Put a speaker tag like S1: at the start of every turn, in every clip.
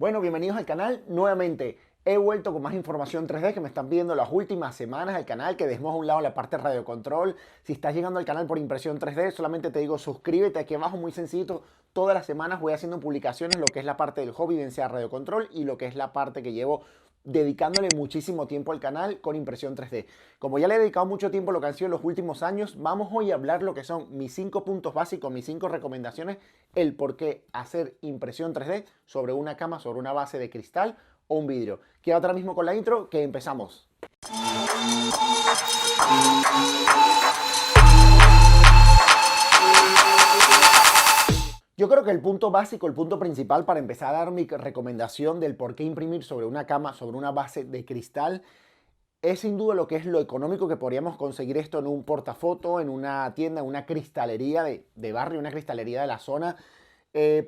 S1: Bueno, bienvenidos al canal nuevamente. He vuelto con más información 3D que me están viendo las últimas semanas al canal, que dejemos a un lado la parte de radio control. Si estás llegando al canal por impresión 3D, solamente te digo suscríbete aquí abajo, muy sencillito. Todas las semanas voy haciendo publicaciones, lo que es la parte del hobby, bien sea radio control, y lo que es la parte que llevo dedicándole muchísimo tiempo al canal con impresión 3D. Como ya le he dedicado mucho tiempo a lo que han sido los últimos años, vamos hoy a hablar lo que son mis 5 puntos básicos, mis 5 recomendaciones, el por qué hacer impresión 3D sobre una cama, sobre una base de cristal o un vidrio. Queda ahora mismo con la intro, que empezamos. Yo creo que el punto básico, el punto principal para empezar a dar mi recomendación del por qué imprimir sobre una cama, sobre una base de cristal, es sin duda lo que es lo económico que podríamos conseguir esto en un portafoto, en una tienda, en una cristalería de barrio, una cristalería de la zona.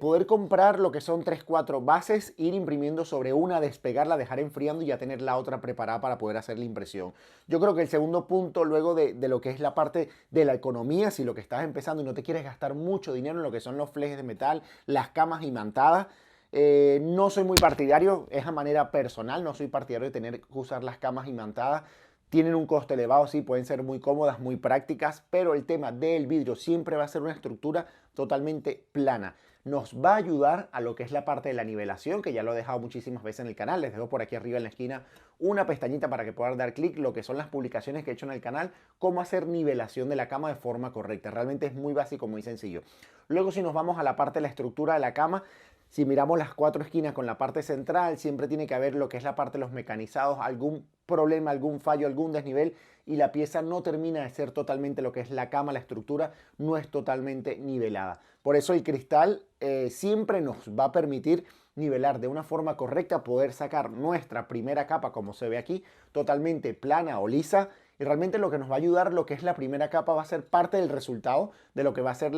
S1: Poder comprar lo que son 3, 4 bases, ir imprimiendo sobre una, despegarla, dejar enfriando y ya tener la otra preparada para poder hacer la impresión. Yo creo que el segundo punto, luego de lo que es la parte de la economía, si lo que estás empezando y no te quieres gastar mucho dinero en lo que son los flejes de metal, las camas imantadas, no soy muy partidario, es a manera personal, no soy partidario de tener que usar las camas imantadas. Tienen un costo elevado, sí, pueden ser muy cómodas, muy prácticas, pero el tema del vidrio siempre va a ser una estructura totalmente plana. Nos va a ayudar a lo que es la parte de la nivelación, que ya lo he dejado muchísimas veces en el canal. Les dejo por aquí arriba en la esquina una pestañita para que puedan dar clic, lo que son las publicaciones que he hecho en el canal, cómo hacer nivelación de la cama de forma correcta. Realmente es muy básico, muy sencillo. Luego, si nos vamos a la parte de la estructura de la cama, si miramos las 4 esquinas con la parte central, siempre tiene que haber lo que es la parte de los mecanizados, algún problema, algún fallo, algún desnivel, y la pieza no termina de ser totalmente lo que es la cama, la estructura no es totalmente nivelada. Por eso el cristal siempre nos va a permitir nivelar de una forma correcta, poder sacar nuestra primera capa, como se ve aquí, totalmente plana o lisa. Y realmente lo que nos va a ayudar, lo que es la primera capa, va a ser parte del resultado de lo que va a ser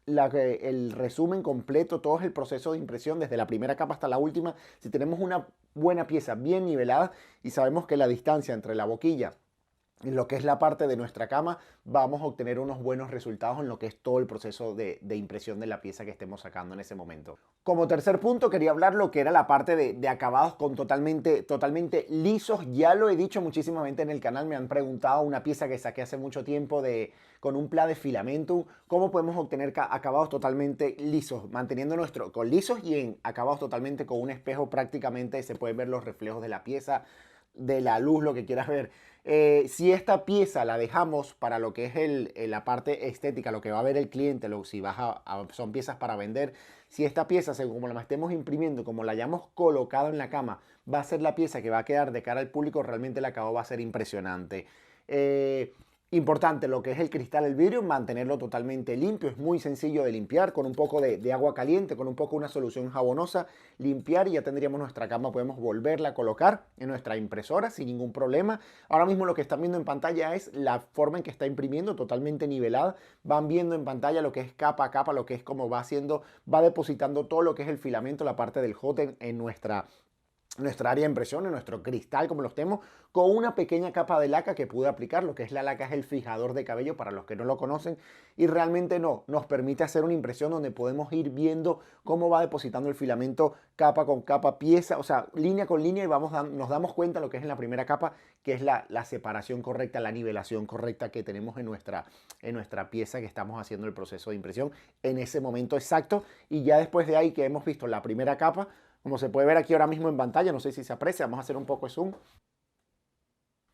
S1: el resumen completo, todo el proceso de impresión desde la primera capa hasta la última. Si tenemos una buena pieza bien nivelada y sabemos que la distancia entre la boquilla y lo que es la parte de nuestra cama, vamos a obtener unos buenos resultados en lo que es todo el proceso de impresión de la pieza que estemos sacando en ese momento. Como tercer punto quería hablar lo que era la parte de acabados con totalmente lisos. Ya lo he dicho muchísimas veces en el canal, me han preguntado una pieza que saqué hace mucho tiempo con un pla de filamento, cómo podemos obtener acabados totalmente lisos, manteniendo con lisos y en acabados totalmente con un espejo. Prácticamente se pueden ver los reflejos de la pieza, de la luz, lo que quieras ver. Si esta pieza la dejamos para lo que es la parte estética, lo que va a ver el cliente, si son piezas para vender, si esta pieza, según como la estemos imprimiendo, como la hayamos colocado en la cama, va a ser la pieza que va a quedar de cara al público, realmente el acabado va a ser impresionante. Importante lo que es el cristal, el vidrio, mantenerlo totalmente limpio. Es muy sencillo de limpiar con un poco de agua caliente, con un poco una solución jabonosa, limpiar y ya tendríamos nuestra cama. Podemos volverla a colocar en nuestra impresora sin ningún problema. Ahora mismo lo que están viendo en pantalla es la forma en que está imprimiendo, totalmente nivelada. Van viendo en pantalla lo que es capa a capa, lo que es como va haciendo, va depositando todo lo que es el filamento, la parte del hot en nuestra área de impresión, en nuestro cristal, como lo estemos, con una pequeña capa de laca que pude aplicar. Lo que es la laca es el fijador de cabello para los que no lo conocen, y realmente nos permite hacer una impresión donde podemos ir viendo cómo va depositando el filamento capa con capa, pieza, o sea, línea con línea, y nos damos cuenta lo que es en la primera capa, que es la separación correcta, la nivelación correcta que tenemos en nuestra pieza que estamos haciendo el proceso de impresión en ese momento exacto. Y ya después de ahí que hemos visto la primera capa, como se puede ver aquí ahora mismo en pantalla, no sé si se aprecia, vamos a hacer un poco de zoom.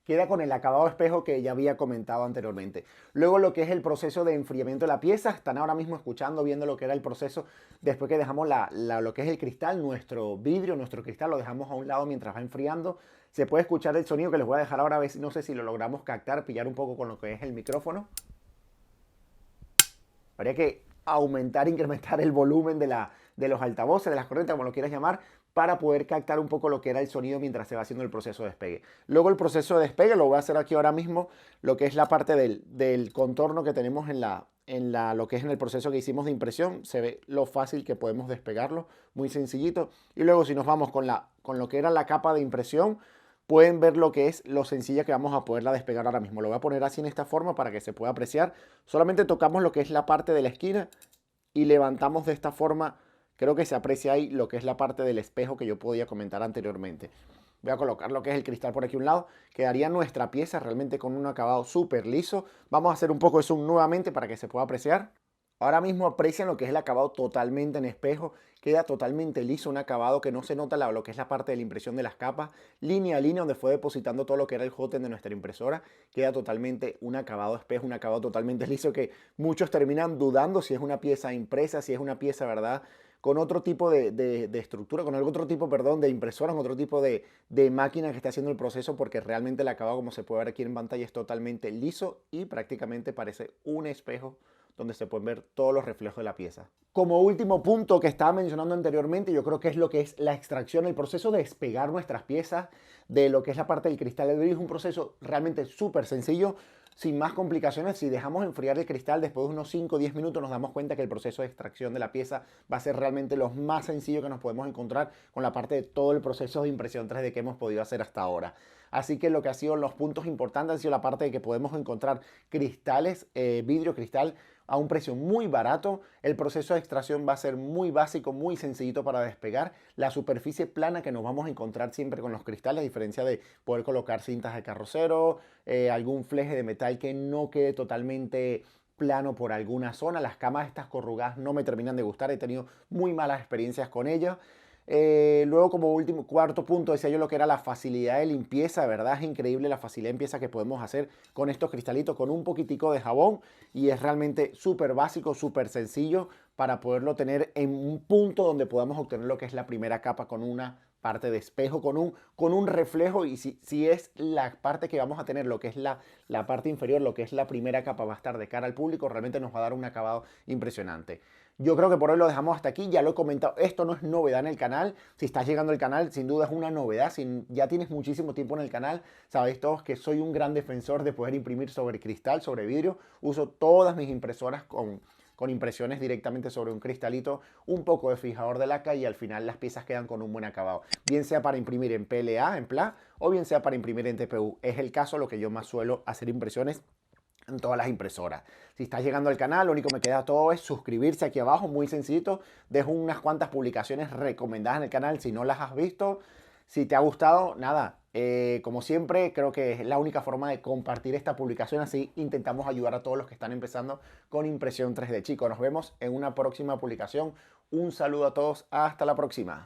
S1: Queda con el acabado espejo que ya había comentado anteriormente. Luego lo que es el proceso de enfriamiento de la pieza, están ahora mismo escuchando, viendo lo que era el proceso después que dejamos lo que es el cristal, nuestro vidrio, nuestro cristal, lo dejamos a un lado mientras va enfriando. Se puede escuchar el sonido que les voy a dejar ahora, a ver, no sé si lo logramos captar, pillar un poco con lo que es el micrófono. Habría que aumentar, incrementar el volumen de los altavoces, de las corrientes, como lo quieras llamar, para poder captar un poco lo que era el sonido mientras se va haciendo el proceso de despegue. Luego el proceso de despegue lo voy a hacer aquí ahora mismo, lo que es la parte del contorno que tenemos lo que es en el proceso que hicimos de impresión. Se ve lo fácil que podemos despegarlo, muy sencillito. Y luego si nos vamos con lo que era la capa de impresión, pueden ver lo que es lo sencilla que vamos a poderla despegar ahora mismo. Lo voy a poner así en esta forma para que se pueda apreciar. Solamente tocamos lo que es la parte de la esquina y levantamos de esta forma Creo que se aprecia ahí lo que es la parte del espejo que yo podía comentar anteriormente. Voy a colocar lo que es el cristal por aquí a un lado. Quedaría nuestra pieza realmente con un acabado súper liso. Vamos a hacer un poco de zoom nuevamente para que se pueda apreciar. Ahora mismo aprecian lo que es el acabado totalmente en espejo. Queda totalmente liso, un acabado que no se nota lo que es la parte de la impresión de las capas. Línea a línea donde fue depositando todo lo que era el hotend de nuestra impresora. Queda totalmente un acabado espejo, un acabado totalmente liso que muchos terminan dudando si es una pieza impresa, si es una pieza, ¿verdad?, con otro tipo de estructura, con otro tipo, perdón, de impresora, con otro tipo de máquina que está haciendo el proceso, porque realmente el acabado, como se puede ver aquí en pantalla, es totalmente liso y prácticamente parece un espejo donde se pueden ver todos los reflejos de la pieza. Como último punto que estaba mencionando anteriormente, yo creo que es lo que es la extracción, el proceso de despegar nuestras piezas de lo que es la parte del cristal del brillo. Es un proceso realmente súper sencillo, sin más complicaciones. Si dejamos enfriar el cristal después de unos 5 o 10 minutos, nos damos cuenta que el proceso de extracción de la pieza va a ser realmente lo más sencillo que nos podemos encontrar con la parte de todo el proceso de impresión 3D que hemos podido hacer hasta ahora. Así que lo que ha sido los puntos importantes ha sido la parte de que podemos encontrar cristales, vidrio, cristal a un precio muy barato. El proceso de extracción va a ser muy básico, muy sencillito para despegar. La superficie plana que nos vamos a encontrar siempre con los cristales, a diferencia de poder colocar cintas de carrocero, algún fleje de metal que no quede totalmente plano por alguna zona. Las camas estas corrugadas no me terminan de gustar, he tenido muy malas experiencias con ellas. Luego, como último, cuarto punto, decía yo lo que era la facilidad de limpieza, ¿verdad? Es increíble la facilidad de limpieza que podemos hacer con estos cristalitos, con un poquitico de jabón, y es realmente súper básico, súper sencillo para poderlo tener en un punto donde podamos obtener lo que es la primera capa con una parte de espejo, con un reflejo. Y si es la parte que vamos a tener, lo que es la parte inferior, lo que es la primera capa, va a estar de cara al público, realmente nos va a dar un acabado impresionante. Yo creo que por hoy lo dejamos hasta aquí, ya lo he comentado, esto no es novedad en el canal. Si estás llegando al canal, sin duda es una novedad. Si ya tienes muchísimo tiempo en el canal, sabéis todos que soy un gran defensor de poder imprimir sobre cristal, sobre vidrio. Uso todas mis impresoras con impresiones directamente sobre un cristalito, un poco de fijador de laca, y al final las piezas quedan con un buen acabado. Bien sea para imprimir en PLA, en PLA, o bien sea para imprimir en TPU. Es el caso lo que yo más suelo hacer impresiones en todas las impresoras. Si estás llegando al canal, lo único que me queda todo es suscribirse aquí abajo, muy sencillito. Dejo unas cuantas publicaciones recomendadas en el canal si no las has visto. Si te ha gustado, nada, como siempre, creo que es la única forma de compartir esta publicación. Así intentamos ayudar a todos los que están empezando con impresión 3D. Chicos, nos vemos en una próxima publicación. Un saludo a todos, hasta la próxima.